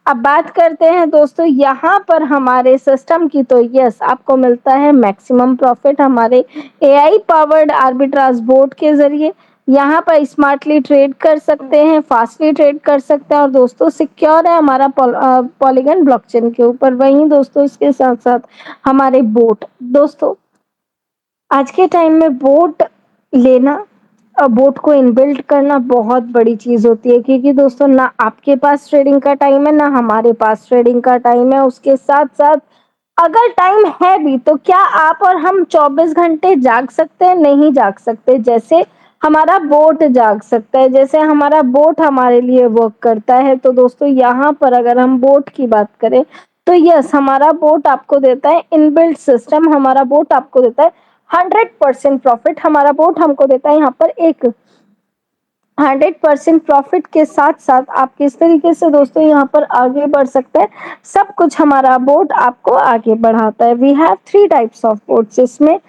अब बात करते हैं दोस्तों यहाँ पर हमारे सिस्टम की, तो यस आपको मिलता है मैक्सिमम प्रॉफिट हमारे एआई पावर्ड आर्बिट्राज बोर्ड के जरिए। यहाँ पर स्मार्टली ट्रेड कर सकते हैं, फास्टली ट्रेड कर सकते हैं और दोस्तों सिक्योर है हमारा पॉलीगन ब्लॉकचेन के ऊपर। वहीं दोस्तों इसके साथ साथ हमारे बोट, दोस्तों आज के टाइम में बोट लेना, बोट को इनबिल्ट करना बहुत बड़ी चीज होती है, क्योंकि दोस्तों ना आपके पास ट्रेडिंग का टाइम है ना हमारे पास ट्रेडिंग का टाइम है। उसके साथ साथ अगर टाइम है भी तो क्या आप और हम 24 घंटे जाग सकते हैं? नहीं जाग सकते। जैसे हमारा बोट जाग सकता है, जैसे हमारा बोट हमारे लिए वर्क करता है। तो दोस्तों यहाँ पर अगर हम बोट की बात करें तो यस हमारा बोट आपको देता है इनबिल्ट सिस्टम, हमारा बोट आपको देता है 100% प्रॉफिट, हमारा बोट हमको देता है यहाँ पर एक 100% प्रॉफिट के साथ साथ आप किस तरीके से दोस्तों यहाँ पर आगे बढ़ सकते हैं, सब कुछ हमारा बोट आपको आगे बढ़ाता है। We have 3 types of bots इसमें।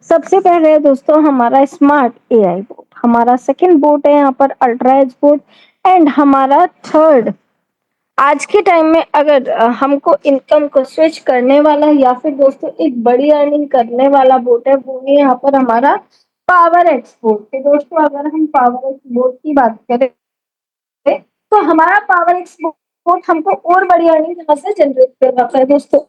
सबसे पहले है दोस्तों हमारा स्मार्ट एआई बोट, हमारा सेकंड बोट है यहाँ पर अल्ट्रा एज बोट, एंड हमारा थर्ड आज के टाइम में अगर हमको इनकम को स्विच करने वाला या फिर दोस्तों एक बड़ी अर्निंग करने वाला बोट है, वो है यहाँ पर हमारा पावर एक्सपोर्ट। तो दोस्तों अगर हम पावर एक्सपोर्ट की बात करें तो हमारा पावर एक्सपोर्ट हमको और बड़ी अर्निंग यहाँ से जनरेट करवाता है दोस्तों।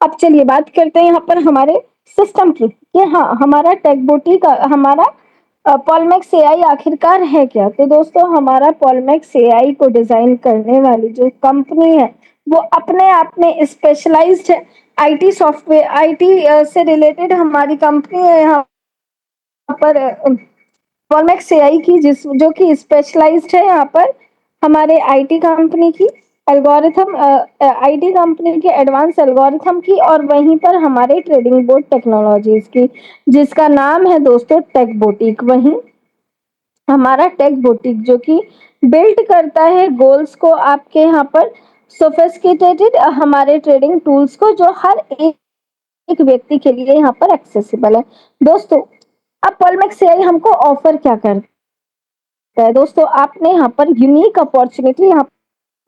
अब चलिए बात करते हैं यहाँ पर हमारे सिस्टम की कि हाँ हमारा टेकबोटी का हमारा पॉलमैक्स एआई आखिरकार है क्या। तो दोस्तों हमारा पॉलमैक्स एआई को डिजाइन करने वाली जो कंपनी है वो अपने आप में स्पेशलाइज्ड है। आईटी सॉफ्टवेयर, आईटी से रिलेटेड हमारी कंपनी है यहाँ पर पॉलमैक्स एआई की, जिस जो कि स्पेशलाइज्ड है यहाँ पर हमारे आईटी कंपनी की एल्गोरिथम, आईटी कंपनी के एडवांस एल्गोरिथम की, और वहीं पर हमारे ट्रेडिंग बोर्ड टेक्नोलॉजीज की, जिसका नाम है दोस्तों टेक बोटिक। वहीं हमारा टेक बोटिक जो कि बिल्ड करता है गोल्स को आपके यहाँ पर सोफिस्टिकेटेड हमारे ट्रेडिंग टूल्स को, जो हर एक व्यक्ति के लिए यहाँ पर एक्सेसिबल है। दोस्तों अब पॉलमैक्स एआई हमको ऑफर क्या करता है? दोस्तों आपने यहाँ पर यूनिक अपॉर्चुनिटी यहाँ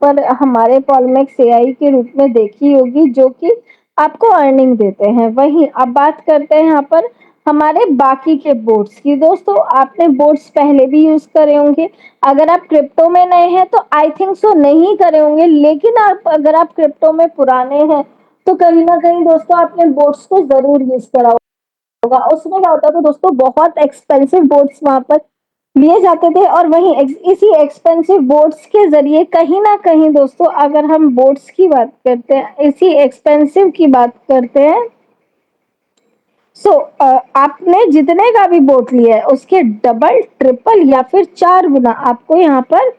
पर हमारे पॉलमैक्स एआई के रूप में देखी होगी, जो कि आपको अर्निंग देते हैं। वहीं अब बात करते हैं यहाँ पर हमारे बाकी के बोर्ड्स की। दोस्तों आपने बोर्ड्स पहले भी यूज करे होंगे, अगर आप क्रिप्टो में नए हैं तो आई थिंक सो नहीं करे होंगे, लेकिन आप अगर आप क्रिप्टो में पुराने हैं तो कहीं ना कहीं दोस्तों आपने बोर्ड्स को जरूर यूज करा होगा। उसमें क्या होता था दोस्तों, बहुत एक्सपेंसिव बोर्ड्स वहां पर लिए जाते थे, और वहीं इसी एक्सपेंसिव बोर्ड्स के जरिए कहीं ना कहीं दोस्तों अगर हम बोर्ड्स की बात करते हैं, इसी एक्सपेंसिव की बात करते हैं, सो आपने जितने का भी बोट लिया है उसके डबल ट्रिपल या फिर 4 गुना आपको यहाँ पर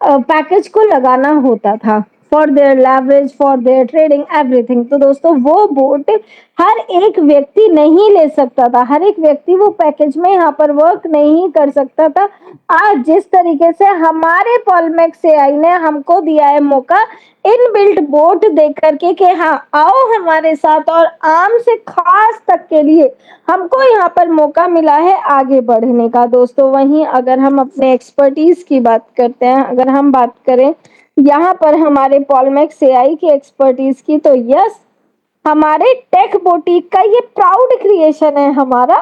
पैकेज को लगाना होता था for their leverage, for their trading, everything. तो दोस्तों वो बोट हर एक व्यक्ति नहीं ले सकता था, हर एक व्यक्ति वो पैकेज में यहाँ पर वर्क नहीं कर सकता था। आज जिस तरीके से हमारे पॉलमैक्स एआई ने हमको दिया है मौका इनबिल्ट बोट दे करके कि हाँ आओ हमारे साथ, और आम से खास तक के लिए हमको यहाँ पर मौका मिला है आगे बढ़ने का। दोस्तों वहीं अगर हम अपने एक्सपर्टीज की बात करते हैं, अगर हम बात करें यहाँ पर हमारे पॉलमैक्स एआई की एक्सपर्टीज की, तो यस हमारे टेक बोटिक का ये प्राउड क्रिएशन है हमारा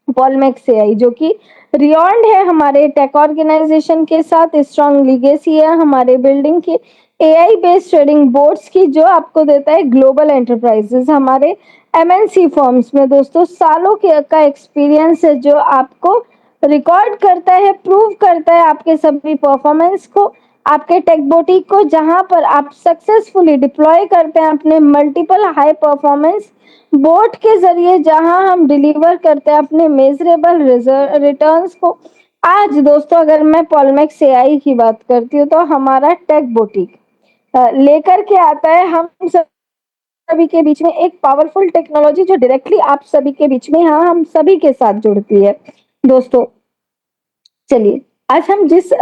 पॉलमैक्स एआई, जो कि रियॉन्ड है हमारे टेक ऑर्गेनाइजेशन के साथ, स्ट्रॉन्ग लीगेसी है हमारे बिल्डिंग की एआई बेस्ड ट्रेडिंग बोर्ड्स की, जो आपको देता है ग्लोबल एंटरप्राइजेस हमारे एमएनसी फर्म्स में। दोस्तों सालों के का एक्सपीरियंस है जो आपको रिकॉर्ड करता है, प्रूव करता है आपके सभी परफॉर्मेंस को, आपके टेक बोटिक को, जहां पर आप सक्सेसफुली डिप्लॉय करते हैं अपने मल्टीपल हाई परफॉर्मेंस बोट के जरिए, जहां हम डिलीवर करते हैं अपने मेजरेबल रिटर्न्स को। आज दोस्तों अगर मैं पॉलमैक्स एआई की बात करती हूँ तो हमारा टेक बोटिक लेकर के आता है हम सभी के बीच में एक पावरफुल टेक्नोलॉजी, जो डायरेक्टली आप सभी के बीच में हाँ हम सभी के साथ जुड़ती है। दोस्तों चलिए आज हम जिस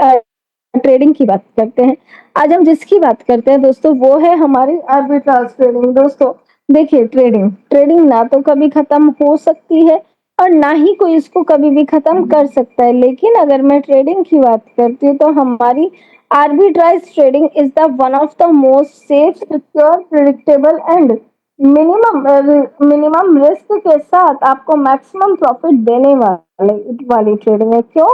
ट्रेडिंग की बात करते हैं, आज हम जिसकी बात करते हैं दोस्तों वो है हमारी आर्बिट्राज ट्रेडिंग। दोस्तों देखिए ट्रेडिंग ट्रेडिंग ना तो कभी खत्म हो सकती है और ना ही कोई इसको कभी भी खत्म कर सकता है, लेकिन अगर मैं ट्रेडिंग की बात करती हूँ तो हमारी arbitrage trading is the one of the most safe, secure, predictable and minimum risk के साथ आपको मैक्सिमम प्रॉफिट देने वाली ट्रेडिंग है। क्यों?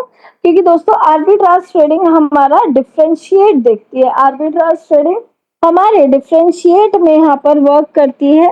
क्योंकि दोस्तों आर्बिट्राज ट्रेडिंग हमारा डिफरेंशिएट देखती है। आर्बिट्राज ट्रेडिंग हमारे डिफरेंशिएट में यहाँ पर वर्क करती है।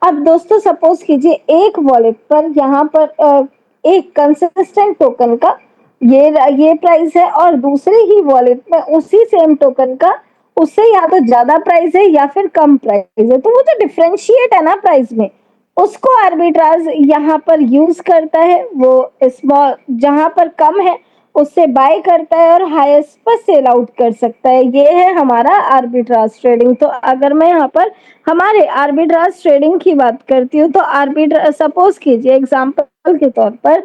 अब दोस्तों सपोज कीजिए एक वॉलेट पर यहाँ पर एक कंसिस्टेंट टोकन का ये प्राइस है और दूसरी ही वॉलेट में उसी सेम टोकन का उससे या तो ज्यादा प्राइस है या फिर कम प्राइस है, तो वो जो डिफरेंशिएट है ना प्राइस में, उसको आर्बिट्राज यहाँ पर यूज करता है। वो स्मॉल जहां पर कम है उससे बाय करता है और हाईएस्ट पर सेल आउट कर सकता है। ये है हमारा आर्बिट्राज ट्रेडिंग। तो अगर मैं यहाँ पर हमारे आर्बिट्राज ट्रेडिंग की बात करती हूँ तो आर्बिट्राज सपोज कीजिए एग्जांपल के तौर पर,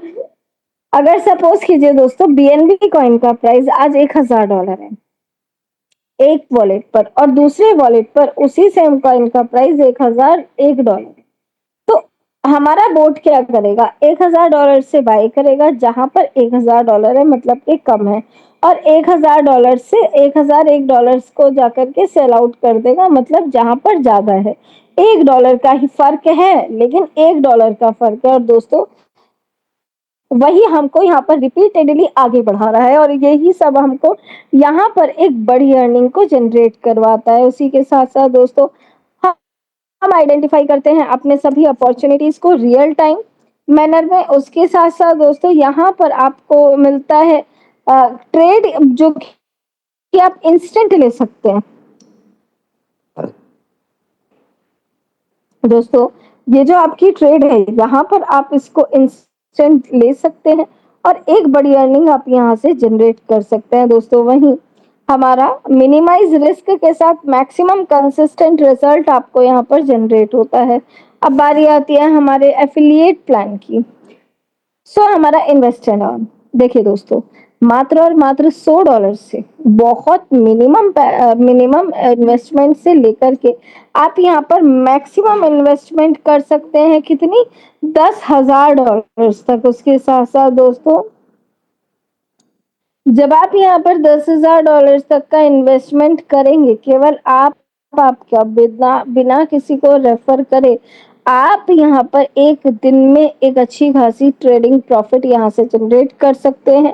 अगर सपोज कीजिए दोस्तों बीएनबी कॉइन का प्राइस आज $1000 है एक वॉलेट पर और दूसरे वॉलेट पर उसी सेम कॉइन का प्राइस $1001, तो हमारा बोट क्या करेगा, $1000 से बाय करेगा जहां पर $1000 है मतलब कि कम है, और $1000 से $1001 को जाकर के सेल आउट कर देगा मतलब जहां पर ज्यादा है। $1 का ही फर्क है लेकिन $1 का फर्क है, और दोस्तों वही हमको यहाँ पर रिपीटेडली आगे बढ़ा रहा है और यही सब हमको यहाँ पर एक बड़ी अर्निंग को जनरेट करवाता है। उसी के साथ साथ दोस्तों हम आइडेंटिफाई करते हैं अपने सभी अपॉर्चुनिटीज को रियल टाइम मैनर में। उसके साथ साथ दोस्तों यहाँ पर आपको मिलता है ट्रेड जो कि आप इंस्टेंट ले सकते हैं। दोस्तों ये जो आपकी ट्रेड है यहाँ पर आप इसको इंस्टेंट ले सकते हैं और एक बड़ी अर्निंग आप यहाँ से जनरेट कर सकते हैं। दोस्तों वहीं हमारा मिनिमाइज रिस्क के साथ मैक्सिमम कंसिस्टेंट रिजल्ट आपको यहाँ पर जनरेट होता है। अब बारी आती है हमारे एफिलिएट प्लान की। हमारा इन्वेस्ट एंड अर्न, देखिए दोस्तों मात्र और मात्र $100 से बहुत मिनिमम इन्वेस्टमेंट से लेकर के आप यहाँ पर मैक्सिमम इन्वेस्टमेंट कर सकते हैं कितनी, $10,000 तक। उसके साथ साथ दोस्तों जब आप यहाँ पर $10,000 तक का इन्वेस्टमेंट करेंगे, केवल आपका बिना बिना किसी को रेफर करे आप यहाँ पर एक दिन में एक अच्छी खासी ट्रेडिंग प्रॉफिट यहाँ से जनरेट कर सकते हैं।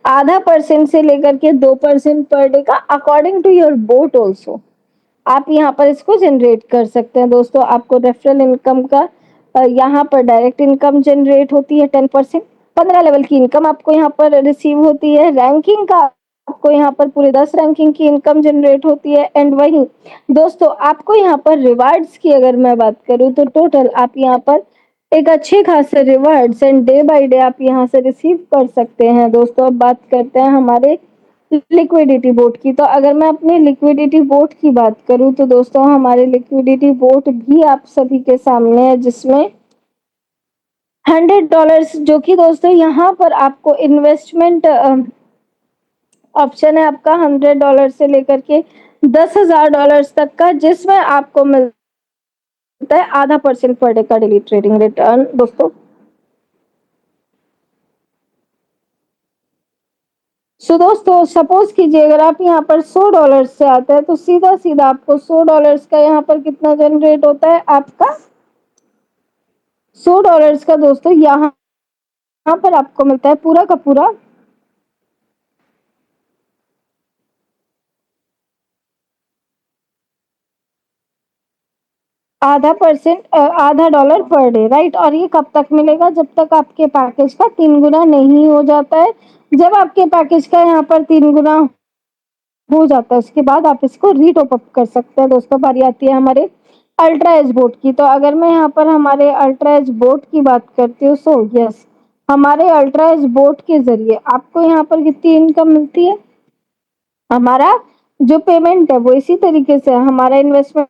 %0.5 से लेकर के 2% पर डे का according to your bot also आप यहाँ पर इसको जनरेट कर सकते हैं। दोस्तों आपको रेफरल इनकम का यहाँ पर डायरेक्ट इनकम जनरेट होती है 10%, 15 लेवल की इनकम आपको यहाँ पर रिसीव होती है। रैंकिंग का आपको यहाँ पर पूरे 10 रैंकिंग की इनकम जनरेट होती है। एंड वहीं दोस्तों आपको यहाँ पर रिवार्ड्स की अगर मैं बात करूँ तो टोटल आप यहाँ पर एक अच्छे खासे rewards and day by day आप यहाँ से रिसीव कर सकते हैं। दोस्तों अब बात करते हैं हमारे लिक्विडिटी बोट की। तो अगर मैं अपने लिक्विडिटी बोट की बात करूं तो दोस्तों हमारे लिक्विडिटी बोट भी आप सभी के सामने है जिसमें $100 जो कि दोस्तों यहाँ पर आपको इन्वेस्टमेंट ऑप्शन है आपका $100 से लेकर के $10,000 तक का, जिसमें आपको मिलता है 0.5% पर डे का डेली ट्रेडिंग रिटर्न। दोस्तों दोस्तों सपोज कीजिए अगर आप यहाँ पर $100 से आते हैं तो सीधा सीधा आपको $100 का यहाँ पर कितना जनरेट होता है, आपका $100 का दोस्तों यहाँ पर आपको मिलता है पूरा का पूरा $0.5 पर डे, राइट। और ये कब तक मिलेगा, जब तक आपके पैकेज का 3 गुना नहीं हो जाता है। जब आपके पैकेज का यहाँ पर 3 गुना हो जाता है उसके बाद आप इसको रीटॉप अप कर सकते हैं। दोस्तों बारी आती है हमारे अल्ट्रा एज बोट की। तो अगर मैं यहाँ पर हमारे अल्ट्रा एज बोट की बात करती हूँ सो यस, हमारे अल्ट्रा एज बोट के जरिए आपको यहाँ पर कितनी इनकम मिलती है, हमारा जो पेमेंट है वो इसी तरीके से हमारा इन्वेस्टमेंट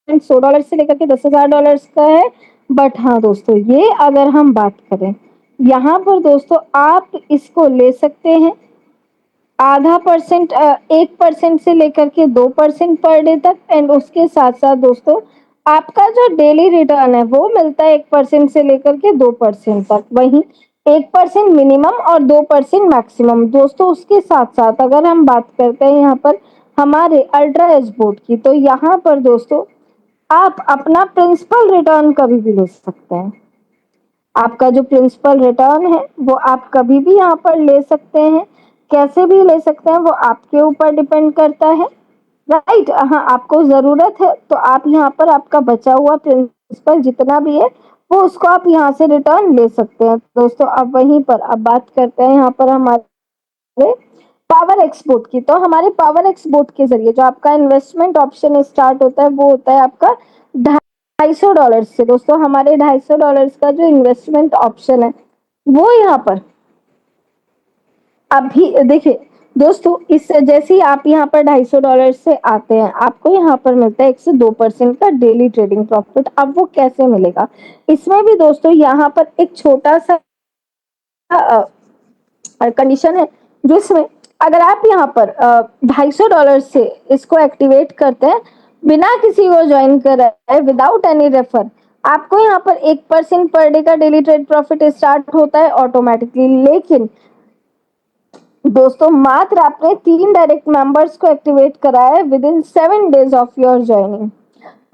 $100 से लेकर के $10,000 का है। बट हाँ दोस्तों ये अगर हम बात करें यहाँ पर दोस्तों आप इसको ले सकते हैं 0.5% 1% से लेकर के 2% पर डे तक। एंड उसके साथ साथ दोस्तों आपका जो डेली रिटर्न है वो मिलता है 1% से लेकर के 2% तक। वहीं 1% मिनिमम और 2% मैक्सिमम। दोस्तों उसके साथ साथ अगर हम बात करते हैं यहाँ पर हमारे अल्ट्रा एज बोर्ड की, तो यहाँ पर दोस्तों आप अपना प्रिंसिपल रिटर्न कभी भी ले सकते हैं। आपका जो प्रिंसिपल रिटर्न है वो आप कभी भी यहाँ पर ले सकते हैं, कैसे भी ले सकते हैं, वो आपके ऊपर डिपेंड करता है। राइट, हाँ, आपको जरूरत है तो आप यहाँ पर आपका बचा हुआ प्रिंसिपल जितना भी है वो उसको आप यहाँ से रिटर्न ले सकते हैं। दोस्तों अब वहीं पर अब बात करते हैं यहाँ पर हमारे पावर एक्सपोर्ट की। तो हमारे पावर एक्सपोर्ट के जरिए जो आपका इन्वेस्टमेंट ऑप्शन स्टार्ट होता है वो होता है आपका $250 से। दोस्तों हमारे $250 का जो इन्वेस्टमेंट ऑप्शन है वो यहाँ पर अभी देखिए दोस्तों, इस जैसे ही आप यहाँ पर $250 से आते हैं आपको यहाँ पर मिलता है 102% का डेली ट्रेडिंग प्रॉफिट। अब वो कैसे मिलेगा, इसमें भी दोस्तों यहाँ पर एक छोटा सा कंडीशन है, जिसमें अगर आप यहाँ पर $250 से इसको एक्टिवेट करते हैं बिना किसी को ज्वाइन कराए, विदाउट एनी रेफर, आपको यहाँ पर 1% पर डे का डेली ट्रेड प्रॉफिट स्टार्ट होता है ऑटोमेटिकली। लेकिन दोस्तों मात्र आपने 3 डायरेक्ट मेंबर्स को एक्टिवेट कराया है with in 7 days of your joining,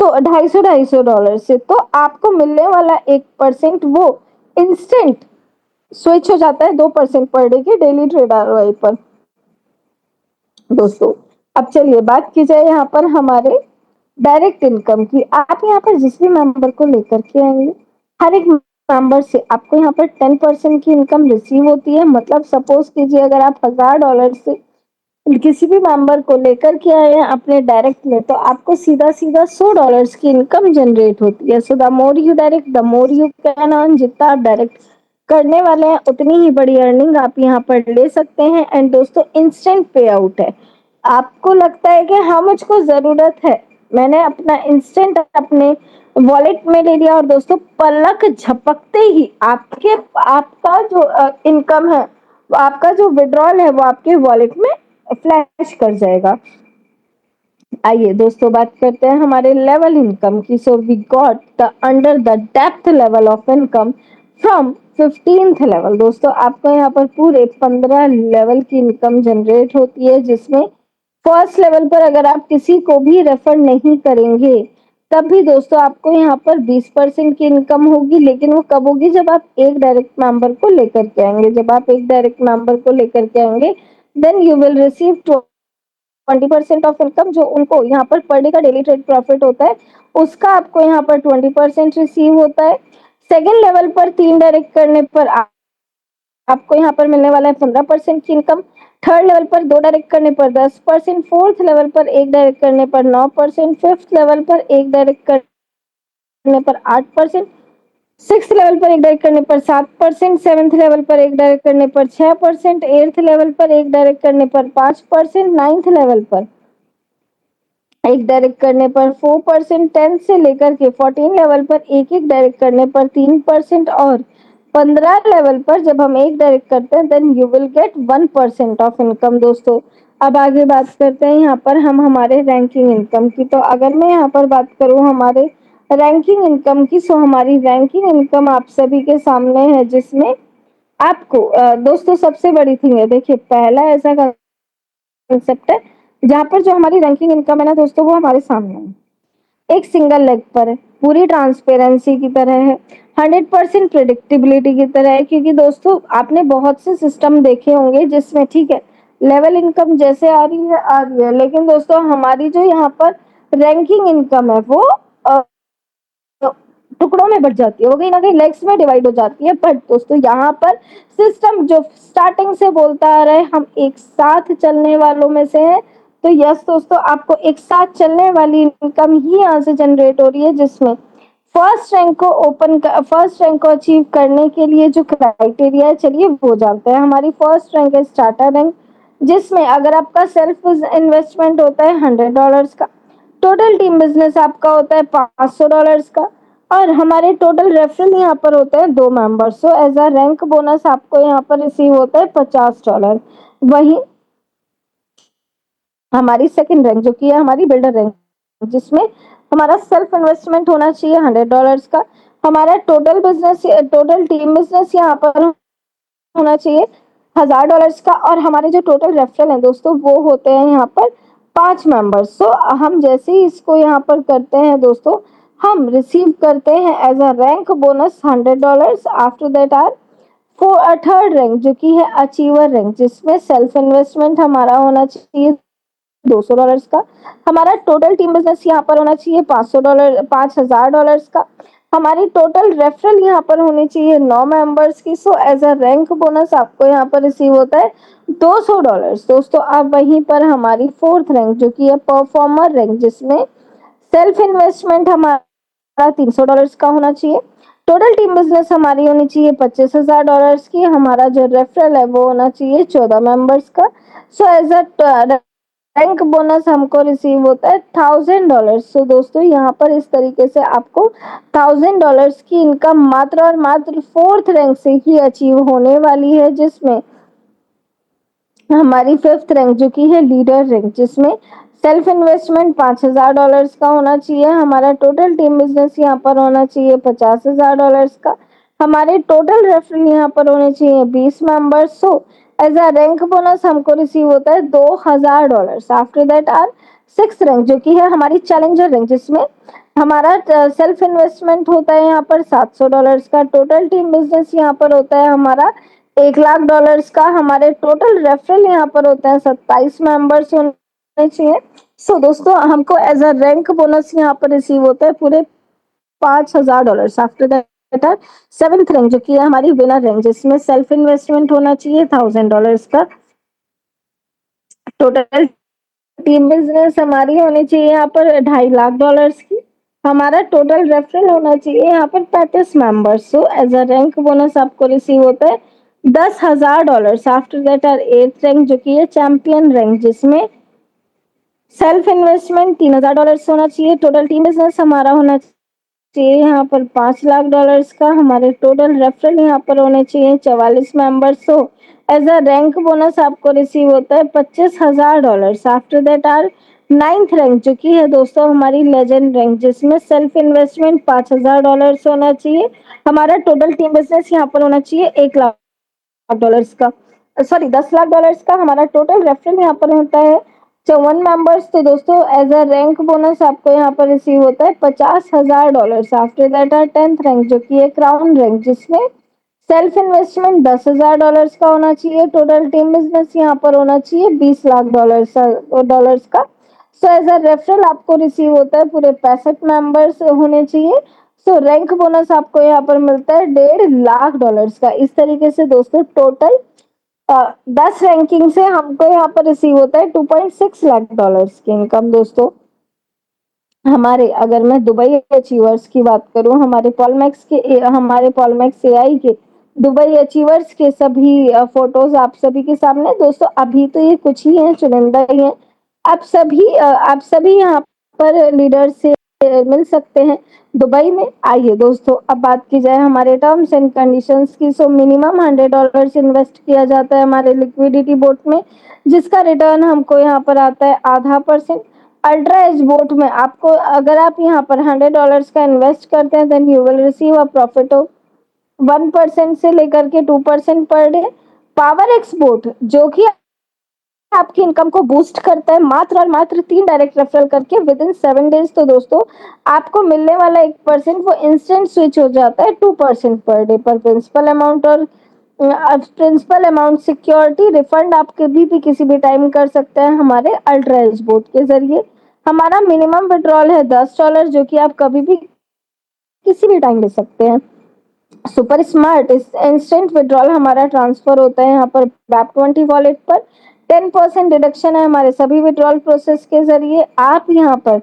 तो $250 से तो आपको मिलने वाला 1% वो इंस्टेंट स्विच हो जाता है 2% पर डे के डेली ट्रेड आरओआई पर। दोस्तों अब चलिए बात की जाए यहाँ पर हमारे डायरेक्ट इनकम की। आप यहाँ पर जिस भी मेंबर को लेकर के आएंगे, हर एक मेंबर से आपको यहाँ पर 10% की इनकम रिसीव होती है। मतलब सपोज कीजिए अगर आप $1000 से किसी भी मेंबर को लेकर के आए हैं अपने डायरेक्ट में, तो आपको सीधा सीधा $100 की इनकम जनरेट होती है। So the more you direct the more you can earn. जितना आप डायरेक्ट करने वाले हैं उतनी ही बड़ी अर्निंग आप यहाँ पर ले सकते हैं। एंड दोस्तों इंस्टेंट पे आउट है। आपको लगता है कि हाँ मुझको जरूरत है, मैंने अपना इंस्टेंट अपने वॉलेट में ले लिया और दोस्तों पलक झपकते ही आपके आपका जो इनकम है, आपका जो विड्रॉल है वो आपके वॉलेट में फ्लैश कर जाएगा। आइए दोस्तों बात करते हैं हमारे लेवल इनकम की। So we got the under the depth level of income from 15th level. दोस्तों आपको यहाँ पर पूरे 15 लेवल की इनकम जनरेट होती है, जिसमें फर्स्ट लेवल पर अगर आप किसी को भी रेफर नहीं करेंगे तब भी दोस्तों आपको यहाँ पर 20% की इनकम होगी। लेकिन वो कब होगी, जब आप एक डायरेक्ट मेंबर को लेकर के आएंगे। जब आप एक डायरेक्ट मेंबर को लेकर के आएंगे then you will receive 20% of income, जो उनको यहाँ पर डे का डेली ट्रेड प्रॉफिट होता है उसका आपको यहाँ पर 20% रिसीव होता है। सेकेंड लेवल पर 3 डायरेक्ट करने पर आपको यहाँ पर मिलने वाला है 15% की इनकम। थर्ड लेवल पर 2 डायरेक्ट करने पर 10%, फोर्थ लेवल पर 1 डायरेक्ट करने पर 9%, फिफ्थ लेवल पर 1 डायरेक्ट करने पर 8%, सिक्स लेवल पर 1 डायरेक्ट करने पर 7%, सेवेंथ लेवल पर 1 डायरेक्ट करने पर 6%, एट्थ लेवल पर 1 डायरेक्ट करने पर 5%, नाइन्थ लेवल पर 1 डायरेक्ट करने पर 4%, 10 से लेकर के 14 लेवल पर एक एक डायरेक्ट करने पर 3%, और 15 लेवल पर जब हम एक डायरेक्ट करते हैं then you will get 1% of income. दोस्तों अब आगे बात करते हैं यहाँ पर हम हमारे रैंकिंग इनकम की। तो अगर मैं यहाँ पर बात करूँ हमारे रैंकिंग इनकम की, सो हमारी रैंकिंग इनकम आप सभी के सामने है, जिसमें आपको दोस्तों सबसे बड़ी थिंग है, देखिए पहला ऐसा कंसेप्ट है जहाँ पर जो हमारी रैंकिंग इनकम है ना दोस्तों वो हमारे सामने है, एक सिंगल लेग पर है, पूरी ट्रांसपेरेंसी की तरह है, 100% प्रिडिक्टेबिलिटी की तरह है। क्योंकि दोस्तों आपने बहुत से सिस्टम देखे होंगे जिसमें ठीक है लेवल इनकम जैसे आ रही है, लेकिन दोस्तों हमारी जो यहाँ पर रैंकिंग इनकम है वो टुकड़ों में बढ़ जाती है, वो कहीं ना कहीं लेग्स में डिवाइड हो जाती है। बट दोस्तों यहाँ पर सिस्टम जो स्टार्टिंग से बोलता आ रहा है हम एक साथ चलने वालों में से है, तो यस दोस्तों आपको एक साथ चलने वाली इनकम ही यहाँ से जनरेट हो रही है, जिसमें फर्स्ट रैंक को अचीव करने के लिए जो क्राइटेरिया है चलिए वो जानते हैं। हमारी फर्स्ट रैंक है स्टार्टर रैंक, जिसमें अगर आपका सेल्फ इन्वेस्टमेंट होता है $100 का, टोटल टीम बिजनेस आपका होता है $500 का, और हमारे टोटल रेफरल यहाँ पर होते हैं 2 members. So as a rank bonus आपको यहाँ पर रिसीव होता है $50। वही हमारी सेकंड रैंक जो कि है हमारी बिल्डर रैंक, जिसमें हमारा सेल्फ इन्वेस्टमेंट होना चाहिए $100 का। हमारा टोटल टीम बिजनेस यहाँ पर होना चाहिए $1000 का। और हमारे जो टोटल रेफरल है दोस्तों वो होते हैं यहाँ पर 5 मेंबर्स। सो हम जैसे ही इसको यहाँ पर करते हैं दोस्तों, हम रिसीव करते हैं as a rank bonus $100। After that our for third rank जो कि है अचीवर रैंक, जिसमें सेल्फ इन्वेस्टमेंट हमारा होना चाहिए $200 का। हमारा टोटल टीम बिजनेस यहाँ पर होना चाहिए $5000 का। हमारी टोटल रेफरल यहाँ पर होनी चाहिए 9 मेंबर्स की। So as a rank bonus आपको यहाँ पर रिसीव होता है $200। दोस्तों अब वहीं पर हमारी फोर्थ रैंक जो कि है परफॉर्मर रैंक, जिसमें सेल्फ इन्वेस्टमेंट हमारा $300 का होना चाहिए। टोटल टीम बिजनेस हमारी होनी चाहिए $25,000 की। हमारा जो रेफरल है वो होना चाहिए 14 मेंबर्स का। So as a rank bonus हमको रिसीव होता है $1000। सो दोस्तों यहाँ पर इस तरीके से आपको $1000 की इनकम मात्र और मात्र फोर्थ रैंक से ही अचीव होने वाली है, जिसमें हमारी फिफ्थ रैंक जो कि है लीडर रैंक, जिसमें सेल्फ इन्वेस्टमेंट $5000 का होना चाहिए। हमारा टोटल टीम बिजनेस यहाँ पर होना चाहिए $50,000 का। हमारे टोटल रेफरल यहाँ पर होने चाहिए 20 members. So as a rank bonus हमको रिसीव होता है $2000। After that our six rank जो कि है हमारी चैलेंजर रैंक, जिसमें हमारा सेल्फ इन्वेस्टमेंट होता है यहाँ पर $700 का। टोटल टीम बिजनेस यहाँ पर होता है हमारा $1,00,000 का। हमारे टोटल रेफरल यहाँ पर होते हैं 27 मेंबर्स होने चाहिए। सो दोस्तों हमको एज अ रैंक बोनस यहाँ पर रिसीव होता है पूरे $5000। After that our seventh rank जो कि है हमारी विनर रैंक, जिसमें सेल्फ इन्वेस्टमेंट होना चाहिए $1000 का। टोटल टीम बिजनेस हमारी होनी चाहिए यहाँ पर $2.5 लाख की। हमारा टोटल रेफरल होना चाहिए यहाँ पर 35 members. So as a rank bonus आपको रिसीव होता है $10,000। After that our eight rank जो कि है चैंपियन रैंक, जिसमें सेल्फ इन्वेस्टमेंट $3000 होना चाहिए। टोटल टीम बिजनेस हमारा होना चाहिए यहाँ पर $5 लाख का। हमारे टोटल रेफरल यहाँ पर होने चाहिए 44 members. So as a rank bonus आपको रिसीव होता है $25,000। After that our ninth rank जो कि है दोस्तों हमारी लेजेंड रैंक, जिसमें सेल्फ इन्वेस्टमेंट $5000 होना चाहिए। हमारा टोटल टीम बिजनेस यहाँ पर होना चाहिए $1 लाख का, सॉरी $10 लाख का। हमारा टोटल रेफरल यहाँ पर होता है 54 मेंबर्स। तो दोस्तों एज अ रैंक बोनस आपको यहाँ पर रिसीव होता है $50,000। After that our tenth rank जो कि है क्राउन रैंक, जिसमें सेल्फ इन्वेस्टमेंट $10,000 का होना चाहिए। टोटल टीम बिजनेस यहाँ पर होना चाहिए $20 लाख डॉलर्स का। सो एज अ रेफरल आपको रिसीव होता है पूरे 65 मेंबर्स होने चाहिए। सो रैंक बोनस आपको यहाँ पर मिलता है $1.5 लाख का। इस तरीके से दोस्तों टोटल 10 रैंकिंग से हमको यहाँ पर रिसीव होता है $2.6 लाख की इनकम। दोस्तों हमारे अगर मैं दुबई अचीवर्स की बात करूं, हमारे पॉलमैक्स एआई के दुबई अचीवर्स के सभी फोटोज आप सभी के सामने। दोस्तों अभी तो ये कुछ ही हैं, चुनिंदा ही हैं। आप सभी यहाँ पर लीडर से मिल सकते हैं दुबई में। आइए दोस्तों अब बात की जाए हमारे टर्म्स एंड कंडीशंस की। सो मिनिमम $100 इन्वेस्ट किया जाता है हमारे लिक्विडिटी बोट में, जिसका रिटर्न हमको यहाँ पर आता है ½ %। अल्ट्रा एज बोट में आपको अगर आप यहाँ पर $100 का इन्वेस्ट करते हैं then you will receive a profit of 1% से लेकर के 2% per day. Power x boat जो कि आपकी इनकम को बूस्ट करता है मात्र और मात्र 3 डायरेक्ट रेफरल करके विद इन 7 डेज। तो दोस्तों आपको मिलने वाला 1% वो इंस्टेंट स्विच हो जाता है 2% पर डे पर प्रिंसिपल अमाउंट। और प्रिंसिपल अमाउंट सिक्योरिटी रिफंड आप कभी भी किसी भी टाइम कर सकते हैं हमारे अल्ट्रा एज बोट के जरिए। हमारा मिनिमम विड्रॉल है $10 जो कि आप कभी भी किसी भी टाइम ले सकते हैं। सुपर स्मार्ट इंस्टेंट विड्रॉल हमारा ट्रांसफर होता है यहाँ पर बैप 20 वॉलेट पर। 10% डिडक्शन है हमारे सभी विड्रॉल प्रोसेस के जरिए। आप यहाँ पर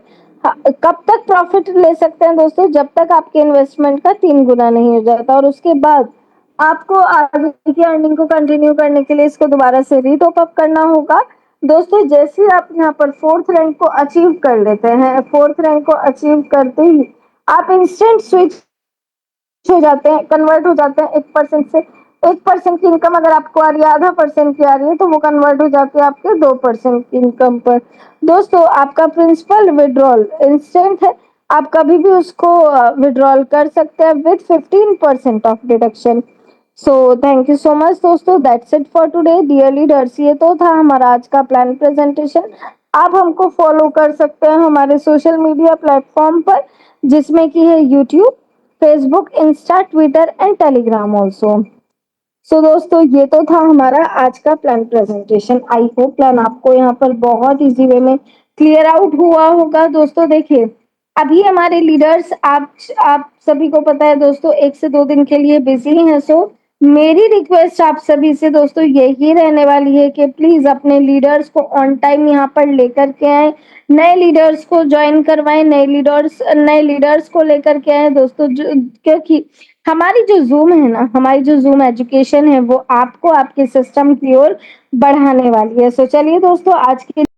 कब तक प्रॉफिट ले सकते हैं दोस्तों, जब तक आपके इन्वेस्टमेंट का 3 गुना नहीं हो जाता। और उसके बाद आपको आगे की अर्निंग को कंटिन्यू करने के लिए इसको दोबारा से रीटॉप अप करना होगा। दोस्तों जैसे ही आप यहाँ पर फोर्थ रैंक को अचीव कर लेते हैं, फोर्थ रैंक को अचीव करते ही आप इंस्टेंट स्विच हो जाते हैं, कन्वर्ट हो जाते हैं 1% से। 1% की इनकम अगर आपको आ रही है, ½ % की आ रही है, तो वो कन्वर्ट हो जाती है आपके 2% की इनकम पर। दोस्तों आपका प्रिंसिपल विड्रॉल इंस्टेंट है, आप कभी भी उसको विड्रॉल कर सकते हैं with 15% off deduction. So thank you so much दोस्तों, that's it for today dear leaders. ये तो था हमारा आज का प्लान प्रेजेंटेशन। आप हमको फॉलो कर सकते हैं हमारे सोशल मीडिया प्लेटफॉर्म पर, जिसमें कि है YouTube, Facebook, Insta, Twitter and Telegram also. So दोस्तों, ये तो था हमारा आज का plan presentation. I hope plan आपको यहाँ पर बहुत इजी वे में क्लियर आउट हुआ होगा। दोस्तों देखिए, अभी हमारे लीडर्स, आप सभी को पता है दोस्तों, 1 से 2 दिन के लिए बिजी हैं। सो मेरी रिक्वेस्ट आप सभी से दोस्तों यही रहने वाली है कि प्लीज अपने लीडर्स को ऑन टाइम यहाँ पर लेकर के आए, नए लीडर्स को ज्वाइन करवाएं, नए लीडर्स को लेकर के आए दोस्तों, क्योंकि हमारी जो जूम है ना, हमारी जो जूम एजुकेशन है, वो आपको आपके सिस्टम की ओर बढ़ाने वाली है। सो चलिए दोस्तों, आज के